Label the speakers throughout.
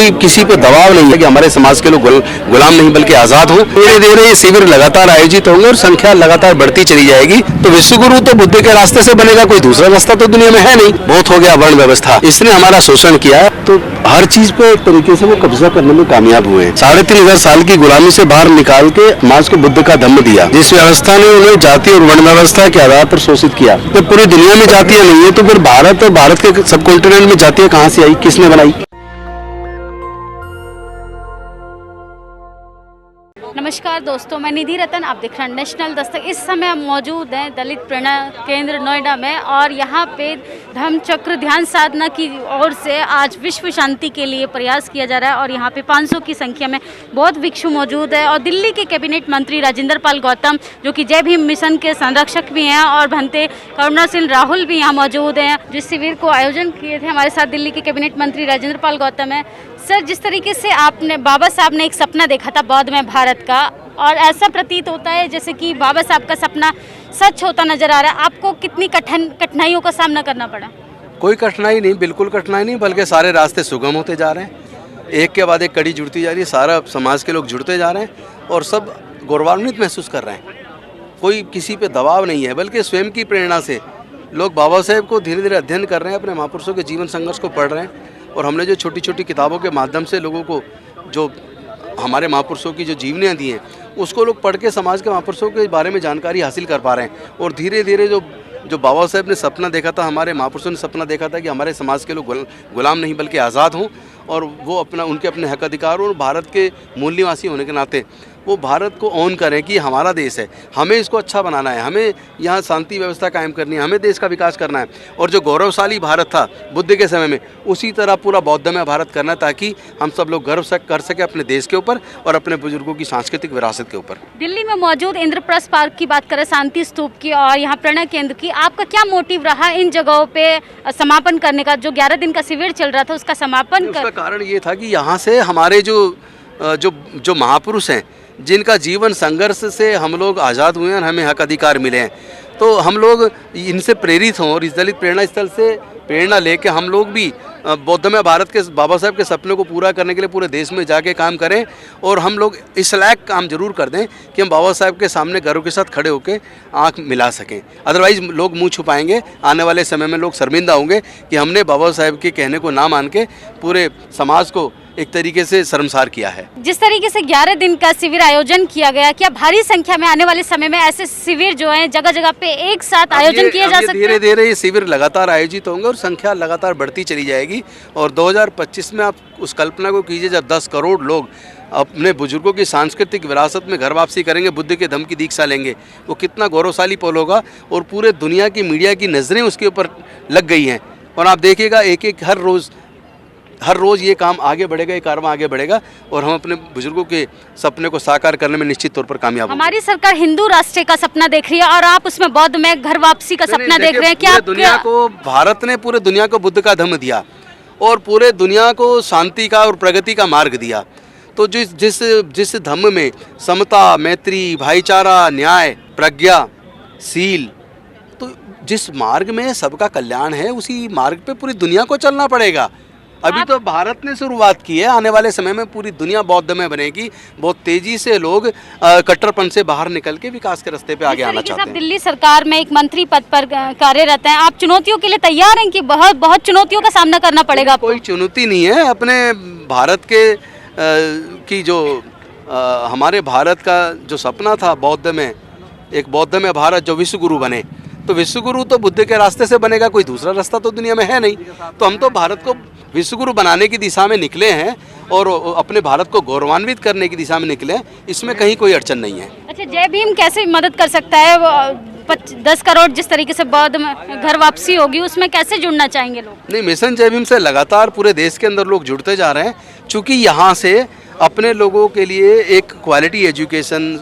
Speaker 1: कोई किसी पे दबाव नहीं है कि हमारे समाज के लोग गुलाम नहीं बल्कि आजाद हों। धीरे धीरे ये शिविर लगातार आयोजित होंगे और संख्या लगातार बढ़ती चली जाएगी। तो विश्व गुरु तो बुद्ध के रास्ते से बनेगा, कोई दूसरा रास्ता तो दुनिया में है नहीं। बहुत हो गया वर्ण व्यवस्था, इसने हमारा शोषण किया, तो हर चीज पे एक तरीके से वो कब्जा करने में कामयाब हुए। 3500 साल की गुलामी से बाहर निकाल के समाज को बुद्ध का धम्म दिया, जिस व्यवस्था ने उन्हें जाति और वर्ण व्यवस्था के आधार पर शोषित किया। जब पूरी दुनिया में जातियां नहीं है तो फिर भारत और भारत के सब कॉन्टिनेंट में जातियां कहां से आई, किसने बनाई?
Speaker 2: नमस्कार दोस्तों, मैं निधि रतन, आप देख रहे हैं नेशनल दस्तक। इस समय हम मौजूद हैं दलित प्रेरणा केंद्र नोएडा में और यहाँ पे धम्म चक्र ध्यान साधना की ओर से आज विश्व शांति के लिए प्रयास किया जा रहा है और यहाँ पे 500 की संख्या में बौद्ध भिक्षु मौजूद है। और दिल्ली के कैबिनेट मंत्री राजेंद्र पाल गौतम, जो कि जय भीम मिशन के संरक्षक भी हैं, और भंते करुणा सिंह राहुल भी यहाँ मौजूद हैं, जिस शिविर को आयोजन किए थे। हमारे साथ दिल्ली के कैबिनेट मंत्री राजेंद्र पाल गौतम है। सर, जिस तरीके से आपने बाबा साहब ने एक सपना देखा था बौद्ध में भारत का, और ऐसा प्रतीत होता है जैसे कि बाबा साहब का सपना सच होता नजर आ रहा है। आपको कितनी कठिनाइयों का सामना करना पड़ा?
Speaker 1: कोई कठिनाई नहीं, बिल्कुल कठिनाई नहीं, बल्कि सारे रास्ते सुगम होते जा रहे हैं। एक के बाद एक कड़ी जुड़ती जा रही है, सारा समाज के लोग जुड़ते जा रहे हैं और सब गौरवान्वित महसूस कर रहे हैं। कोई किसी पे दबाव नहीं है, बल्कि स्वयं की प्रेरणा से लोग बाबा साहेब को धीरे धीरे अध्ययन कर रहे हैं, अपने महापुरुषों के जीवन संघर्ष को पढ़ रहे हैं। और हमने जो छोटी छोटी किताबों के माध्यम से लोगों को जो हमारे महापुरुषों की जो जीवनियाँ दी हैं, उसको लोग पढ़ के समाज के महापुरुषों के बारे में जानकारी हासिल कर पा रहे हैं। और धीरे धीरे जो बाबा साहेब ने सपना देखा था, हमारे महापुरुषों ने सपना देखा था कि हमारे समाज के लोग गुलाम नहीं बल्कि आज़ाद हों और वो उनके अपने हक अधिकार और भारत के मूल निवासी होने के नाते वो भारत को ऑन करें कि हमारा देश है, हमें इसको अच्छा बनाना है, हमें यहाँ शांति व्यवस्था कायम करनी है, हमें देश का विकास करना है। और जो गौरवशाली भारत था बुद्ध के समय में, उसी तरह पूरा बौद्धमय भारत करना, ताकि हम सब लोग गर्व कर सके अपने देश के ऊपर और अपने बुजुर्गों की सांस्कृतिक विरासत के ऊपर।
Speaker 2: दिल्ली में मौजूद इंद्रप्रस्थ पार्क की बात करें, शांति स्तूप की और यहाँ प्रेरणा केंद्र की, आपका क्या मोटिव रहा इन जगहों पे समापन करने का? जो 11 दिन का शिविर चल रहा था उसका समापन
Speaker 1: उसका कारण ये था कि यहाँ से हमारे जो महापुरुष हैं, जिनका जीवन संघर्ष से हम लोग आज़ाद हुए हैं और हमें हक अधिकार मिले हैं, तो हम लोग इनसे प्रेरित हों और इस दलित प्रेरणा स्थल से प्रेरणा लेके हम लोग भी बौद्धमय भारत के बाबा साहब के सपने को पूरा करने के लिए पूरे देश में जाके काम करें। और हम लोग इस लायक काम जरूर कर दें कि हम बाबा साहब के सामने गर्व के साथ खड़े होकर आंख मिला सकें। अदरवाइज़ लोग मुंह छुपाएंगे, आने वाले समय में लोग शर्मिंदा होंगे कि हमने बाबा साहब के कहने को ना मान के पूरे समाज को एक तरीके से शर्मसार किया है।
Speaker 2: जिस तरीके से 11 दिन का शिविर आयोजन किया गया, क्या भारी संख्या में आने वाले समय में ऐसे शिविर जो हैं जगह जगह पे एक साथ आयोजन किए जा सकते हैं?
Speaker 1: धीरे धीरे ये शिविर लगातार आयोजित होंगे और संख्या लगातार बढ़ती चली जाएगी। और 2025 में आप उस कल्पना को कीजिए जब 10 करोड़ लोग अपने बुजुर्गों की सांस्कृतिक विरासत में घर वापसी करेंगे, बुद्ध के धम्म की दीक्षा लेंगे, वो कितना गौरवशाली पल होगा। और पूरे दुनिया की मीडिया की नज़रें उसके ऊपर लग गई हैं और आप देखिएगा एक हर रोज़ ये काम आगे बढ़ेगा, ये कारवां आगे बढ़ेगा और हम अपने बुजुर्गों के सपने को साकार करने में निश्चित तौर पर कामयाब होंगे।
Speaker 2: हमारी सरकार हिंदू राष्ट्र का सपना देख रही है और आप उसमें बौद्ध में घर वापसी का सपना देख रहे हैं। क्या
Speaker 1: दुनिया को, भारत ने पूरे दुनिया को बुद्ध का धम्म दिया और पूरे दुनिया को शांति का और प्रगति का मार्ग दिया। तो जिस धम्म में समता, मैत्री, भाईचारा, न्याय, प्रज्ञा, शील, तो जिस मार्ग में सबका कल्याण है, उसी मार्ग पे पूरी दुनिया को चलना पड़ेगा। अभी तो भारत ने शुरुआत की है, आने वाले समय में पूरी दुनिया बौद्धमय बनेगी। बहुत तेजी से लोग कट्टरपन से बाहर निकल के विकास के रास्ते पे आगे आना चाहते हैं।
Speaker 2: दिल्ली सरकार में एक मंत्री पद पर कार्यरत हैं, आप चुनौतियों के लिए तैयार हैं कि बहुत चुनौतियों का सामना करना पड़ेगा?
Speaker 1: कोई चुनौती नहीं है। अपने भारत की जो हमारे भारत का जो सपना था बौद्ध में, एक बौद्धमय भारत जो विश्व गुरु बने, तो विश्व गुरु तो बुद्ध के रास्ते से बनेगा, कोई दूसरा रास्ता तो दुनिया में है नहीं। तो हम तो भारत को विश्व गुरु बनाने की दिशा में निकले हैं और अपने भारत को गौरवान्वित करने की दिशा में निकले हैं, इसमें कहीं कोई अड़चन नहीं है।
Speaker 2: अच्छा, जय भीम कैसे मदद कर सकता है? 10 करोड़ जिस तरीके से बौद्ध में घर वापसी होगी, उसमें कैसे जुड़ना चाहेंगे लोग?
Speaker 1: नहीं, मिशन जय भीम से लगातार पूरे देश के अंदर लोग जुड़ते जा रहे हैं, चूँकि यहाँ से अपने लोगों के लिए एक क्वालिटी एजुकेशन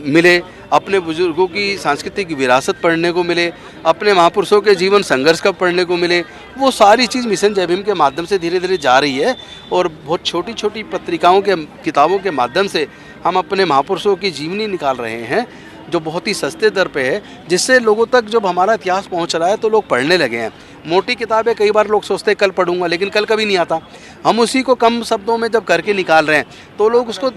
Speaker 1: मिले, अपने बुजुर्गों की सांस्कृतिक विरासत पढ़ने को मिले, अपने महापुरुषों के जीवन संघर्ष का पढ़ने को मिले, वो सारी चीज़ मिशन जय भीम के माध्यम से धीरे धीरे जा रही है। और बहुत छोटी छोटी पत्रिकाओं के किताबों के माध्यम से हम अपने महापुरुषों की जीवनी निकाल रहे हैं, जो बहुत ही सस्ते दर पे है, जिससे लोगों तक जब हमारा इतिहास पहुंच रहा है तो लोग पढ़ने लगे हैं। मोटी किताबें कई बार लोग सोचते हैं कल पढ़ूंगा, लेकिन कल कभी नहीं आता। हम उसी को कम शब्दों में जब करके निकाल रहे हैं तो लोग उसको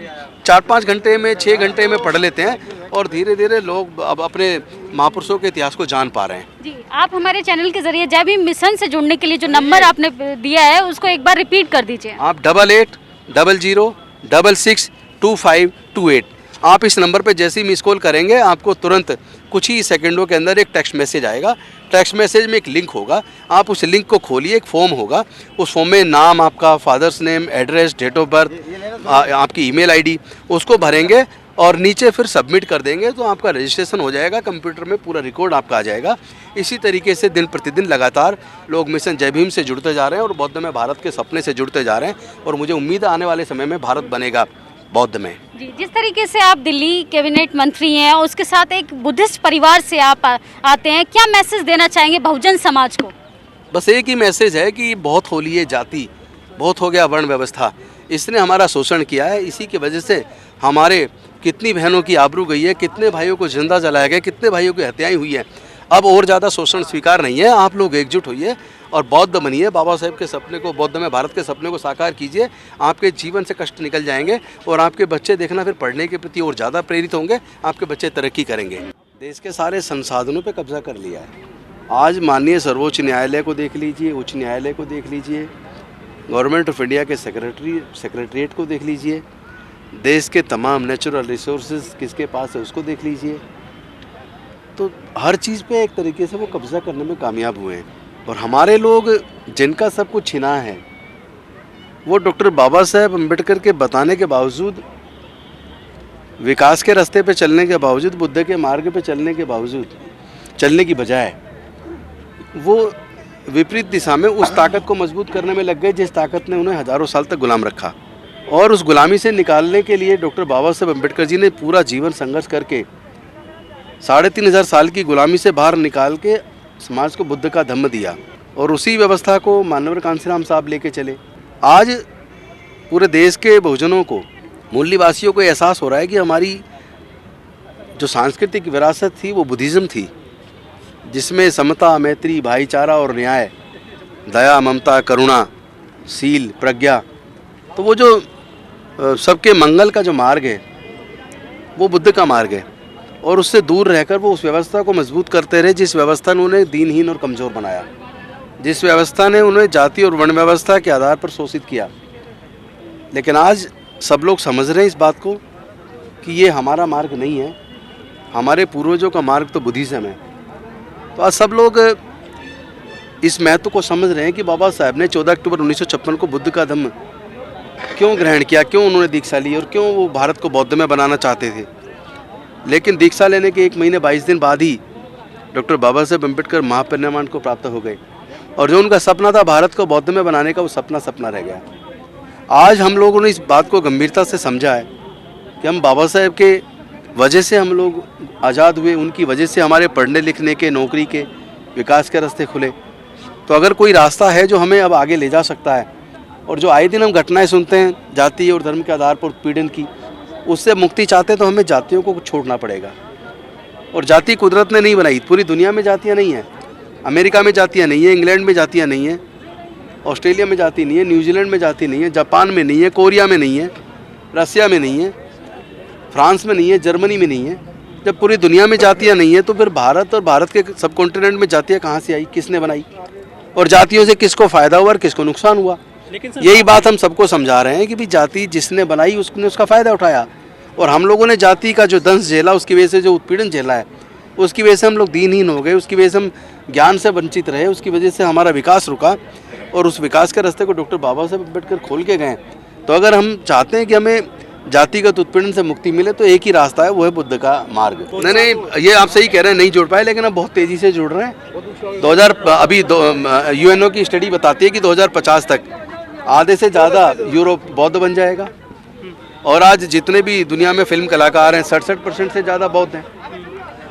Speaker 1: 4-5 घंटे में 6 घंटे में पढ़ लेते हैं और धीरे धीरे लोग अब अपने महापुरुषों के इतिहास को जान पा रहे हैं।
Speaker 2: जी, आप हमारे चैनल के जरिए जय भीम मिशन से जुड़ने के लिए जो नंबर आपने दिया है उसको एक बार रिपीट कर दीजिए।
Speaker 1: आप 8800662528 आप इस नंबर पे जैसे ही मिस कॉल करेंगे आपको तुरंत कुछ ही सेकंडों के अंदर एक टेक्स्ट मैसेज आएगा। टेक्स्ट मैसेज में एक लिंक होगा, आप उस लिंक को खोलिए, एक फॉर्म होगा, उस फॉर्म में नाम आपका, father's name, address, date of birth, आपकी ईमेल आईडी, उसको भरेंगे और नीचे फिर सबमिट कर देंगे तो आपका रजिस्ट्रेशन हो जाएगा, कंप्यूटर में पूरा रिकॉर्ड आपका आ जाएगा। इसी तरीके से दिन प्रतिदिन लगातार लोग मिशन जय भीम से जुड़ते जा रहे हैं और बौद्ध में भारत के सपने से जुड़ते जा रहे हैं और मुझे उम्मीद है आने वाले समय में भारत बनेगा बौद्ध में।
Speaker 2: जी, जिस तरीके से आप दिल्ली कैबिनेट मंत्री हैं और उसके साथ एक बुद्धिस्ट परिवार से आप आते हैं, क्या मैसेज देना चाहेंगे बहुजन समाज को?
Speaker 1: बस एक ही मैसेज है कि बहुत हो ली है जाति, बहुत हो गया वर्ण व्यवस्था, इसने हमारा शोषण किया है। इसी की वजह से हमारे कितनी बहनों की आबरू गई है, कितने भाइयों को जिंदा जलाया गया, कितने भाइयों की हत्याएं हुई हैं। अब और ज़्यादा शोषण स्वीकार नहीं है। आप लोग एकजुट होइए और बौद्ध बनिए, बाबा साहेब के सपने को, बौद्ध में भारत के सपने को साकार कीजिए। आपके जीवन से कष्ट निकल जाएंगे और आपके बच्चे देखना फिर पढ़ने के प्रति और ज़्यादा प्रेरित होंगे, आपके बच्चे तरक्की करेंगे। देश के सारे संसाधनों पे कब्जा कर लिया है। आज माननीय सर्वोच्च न्यायालय को देख लीजिए, उच्च न्यायालय को देख लीजिए, गवर्नमेंट ऑफ इंडिया के सेक्रेटरीट को देख लीजिए, देश के तमाम नेचुरल रिसोर्सेज किसके पास है उसको देख लीजिए। तो हर चीज़ पे एक तरीके से वो कब्जा करने में कामयाब हुए हैं और हमारे लोग जिनका सब कुछ छिना है वो डॉक्टर बाबा साहेब अम्बेडकर के बताने के बावजूद, विकास के रास्ते पे चलने के बावजूद, बुद्ध के मार्ग पे चलने के बावजूद, चलने की बजाय वो विपरीत दिशा में उस ताकत को मजबूत करने में लग गए जिस ताकत ने उन्हें हजारों साल तक गुलाम रखा। और उस गुलामी से निकालने के लिए डॉक्टर बाबा साहेब अम्बेडकर जी ने पूरा जीवन संघर्ष करके 3500 साल की गुलामी से बाहर निकाल के समाज को बुद्ध का धम्म दिया और उसी व्यवस्था को मानवर कांसीराम साहब लेके चले। आज पूरे देश के बहुजनों को, मूल्यवासियों को एहसास हो रहा है कि हमारी जो सांस्कृतिक विरासत थी वो बुद्धिज़्म थी, जिसमें समता, मैत्री, भाईचारा और न्याय, दया, ममता, करुणा, शील, प्रज्ञा, तो वो जो सबके मंगल का जो मार्ग है वो बुद्ध का मार्ग है और उससे दूर रहकर वो उस व्यवस्था को मजबूत करते रहे जिस व्यवस्था ने उन्हें दीनहीन और कमज़ोर बनाया, जिस व्यवस्था ने उन्हें जाति और वर्ण व्यवस्था के आधार पर शोषित किया। लेकिन आज सब लोग समझ रहे हैं इस बात को कि ये हमारा मार्ग नहीं है, हमारे पूर्वजों का मार्ग तो बुद्धिज़्म है। तो आज सब लोग इस महत्व को समझ रहे हैं कि बाबा साहब ने 14 अक्टूबर 1956 को बुद्ध का धम्म क्यों ग्रहण किया, क्यों उन्होंने दीक्षा ली और क्यों वो भारत को बौद्ध में बनाना चाहते थे। लेकिन दीक्षा लेने के 1 महीने 22 दिन बाद ही डॉक्टर बाबा साहेब अम्बेडकर महापरिनिर्वाण को प्राप्त हो गए और जो उनका सपना था भारत को बौद्ध में बनाने का, वो सपना रह गया। आज हम लोगों ने इस बात को गंभीरता से समझा है कि हम बाबा साहेब के वजह से हम लोग आज़ाद हुए, उनकी वजह से हमारे पढ़ने लिखने के, नौकरी के, विकास के रास्ते खुले। तो अगर कोई रास्ता है जो हमें अब आगे ले जा सकता है और जो आए दिन हम घटनाएं सुनते हैं जाति और धर्म के आधार पर उत्पीड़न की, उससे मुक्ति चाहते तो हमें जातियों को छोड़ना पड़ेगा। और जाति कुदरत ने नहीं बनाई, पूरी दुनिया में जातियाँ नहीं हैं। अमेरिका में जातियाँ नहीं है, इंग्लैंड में जातियाँ नहीं है, ऑस्ट्रेलिया में जाति नहीं है, न्यूजीलैंड में जाति नहीं है, जापान में नहीं है, कोरिया में नहीं है, रसिया में नहीं है, फ्रांस में नहीं है, जर्मनी में नहीं है। जब पूरी दुनिया में जातियाँ नहीं है तो फिर भारत और भारत के सब कॉन्टिनेंट में जातियाँ कहाँ से आई, किसने बनाई और जातियों से किसको फ़ायदा हुआ और किसको नुकसान हुआ। यही बात हम सबको समझा रहे हैं कि भी जाति जिसने बनाई उसने उसका फ़ायदा उठाया और हम लोगों ने जाति का जो दंश झेला, उसकी वजह से जो उत्पीड़न झेला है, उसकी वजह से हम लोग दीनहीन हो गए, उसकी वजह से हम ज्ञान से वंचित रहे, उसकी वजह से हमारा विकास रुका और उस विकास के रास्ते को डॉक्टर बाबा साहेब अम्बेडकर खोल के गए। तो अगर हम चाहते हैं कि हमें जातिगत उत्पीड़न से मुक्ति मिले तो एक ही रास्ता है, वो है बुद्ध का मार्ग। नहीं, ये आप सही कह रहे हैं, नहीं जुड़ पाए, लेकिन अब बहुत तेज़ी से जुड़ रहे हैं। अभी UNO की स्टडी बताती है कि 2050 तक आधे से ज़्यादा यूरोप बौद्ध बन जाएगा और आज जितने भी दुनिया में फिल्म कलाकार हैं 67% से ज़्यादा बौद्ध हैं।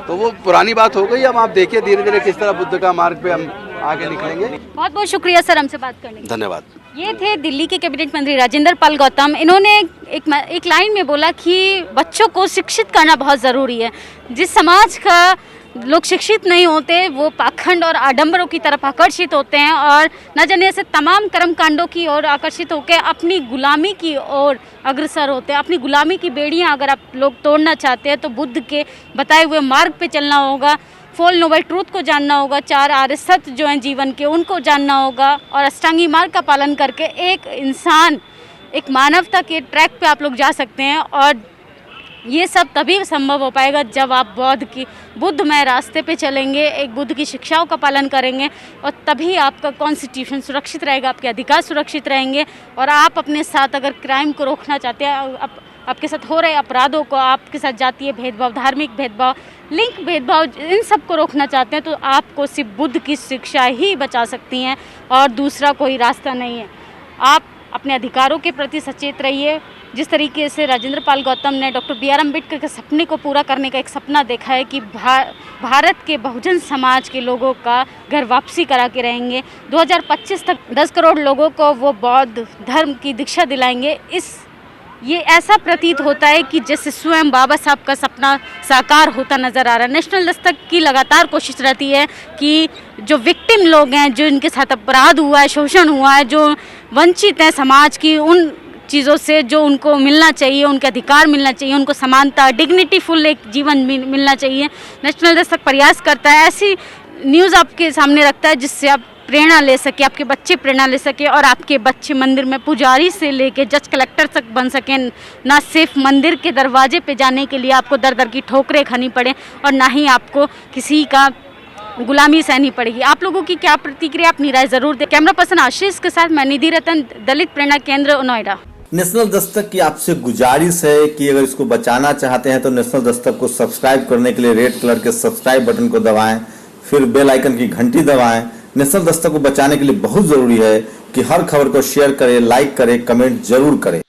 Speaker 1: तो वो पुरानी बात हो गई। अब आप देखिए धीरे धीरे किस तरह बुद्ध का मार्ग पे हम आगे निकलेंगे।
Speaker 2: बहुत बहुत शुक्रिया सर हमसे बात करने के लिए।
Speaker 1: धन्यवाद।
Speaker 2: ये थे दिल्ली के कैबिनेट मंत्री राजेंद्र पाल गौतम। इन्होंने एक लाइन में बोला कि बच्चों को शिक्षित करना बहुत ज़रूरी है। जिस समाज का लोग शिक्षित नहीं होते, वो पाखंड और आडंबरों की तरफ आकर्षित होते हैं और न जाने ऐसे तमाम कर्म कांडों की ओर आकर्षित होकर अपनी गुलामी की ओर अग्रसर होते हैं। अपनी गुलामी की बेड़ियां अगर आप लोग तोड़ना चाहते हैं तो बुद्ध के बताए हुए मार्ग पे चलना होगा, फोल नोबल ट्रूथ को जानना होगा, 4 आर्य सत्य जो हैं जीवन के उनको जानना होगा और अष्टांगी मार्ग का पालन करके एक इंसान, एक मानवता के ट्रैक पे आप लोग जा सकते हैं। और ये सब तभी संभव हो पाएगा जब आप बुद्धमय रास्ते पे चलेंगे, एक बुद्ध की शिक्षाओं का पालन करेंगे और तभी आपका कॉन्स्टिट्यूशन सुरक्षित रहेगा, आपके अधिकार सुरक्षित रहेंगे। और आप अपने साथ अगर क्राइम को रोकना चाहते हैं, आपके साथ हो रहे अपराधों को, आपके साथ जातीय भेदभाव, धार्मिक भेदभाव, लिंग भेदभाव, इन सब को रोकना चाहते हैं तो आपको सिर्फ बुद्ध की शिक्षा ही बचा सकती हैं और दूसरा कोई रास्ता नहीं है। आप अपने अधिकारों के प्रति सचेत रहिए। जिस तरीके से राजेंद्र पाल गौतम ने डॉक्टर BR अम्बेडकर के सपने को पूरा करने का एक सपना देखा है कि भारत के बहुजन समाज के लोगों का घर वापसी करा के रहेंगे, 2025 तक 10 करोड़ लोगों को वो बौद्ध धर्म की दीक्षा दिलाएंगे। ये ऐसा प्रतीत होता है कि जैसे स्वयं बाबा साहब का सपना साकार होता नज़र आ रहा है। नेशनल दस्तक की लगातार कोशिश रहती है कि जो विक्टिम लोग हैं, जो इनके साथ अपराध हुआ है, शोषण हुआ है, जो वंचित हैं समाज की उन चीज़ों से, जो उनको मिलना चाहिए, उनके अधिकार मिलना चाहिए, उनको समानता, डिग्निटीफुल एक जीवन मिलना चाहिए। नेशनल दस्तक प्रयास करता है, ऐसी न्यूज़ आपके सामने रखता है जिससे आप प्रेरणा ले सके, आपके बच्चे प्रेरणा ले सके और आपके बच्चे मंदिर में पुजारी से लेके जज कलेक्टर तक बन सकें। ना सिर्फ मंदिर के दरवाजे पे जाने के लिए आपको दर दर की ठोकरें खानी पड़े और ना ही आपको किसी का गुलामी सहनी पड़ेगी। आप लोगों की क्या प्रतिक्रिया, अपनी राय जरूर दें। कैमरा पर्सन आशीष के साथ मैं निधि रतन, दलित प्रेरणा केंद्र, नोएडा।
Speaker 3: नेशनल दस्तक की आपसे गुजारिश है कि अगर इसको बचाना चाहते हैं तो नेशनल दस्तक को सब्सक्राइब करने के लिए रेड कलर के सब्सक्राइब बटन को दबाएं, फिर बेल आइकन की घंटी दबाएं। नेशनल दस्तक को बचाने के लिए बहुत जरूरी है कि हर खबर को शेयर करें, लाइक करें, कमेंट जरूर करें।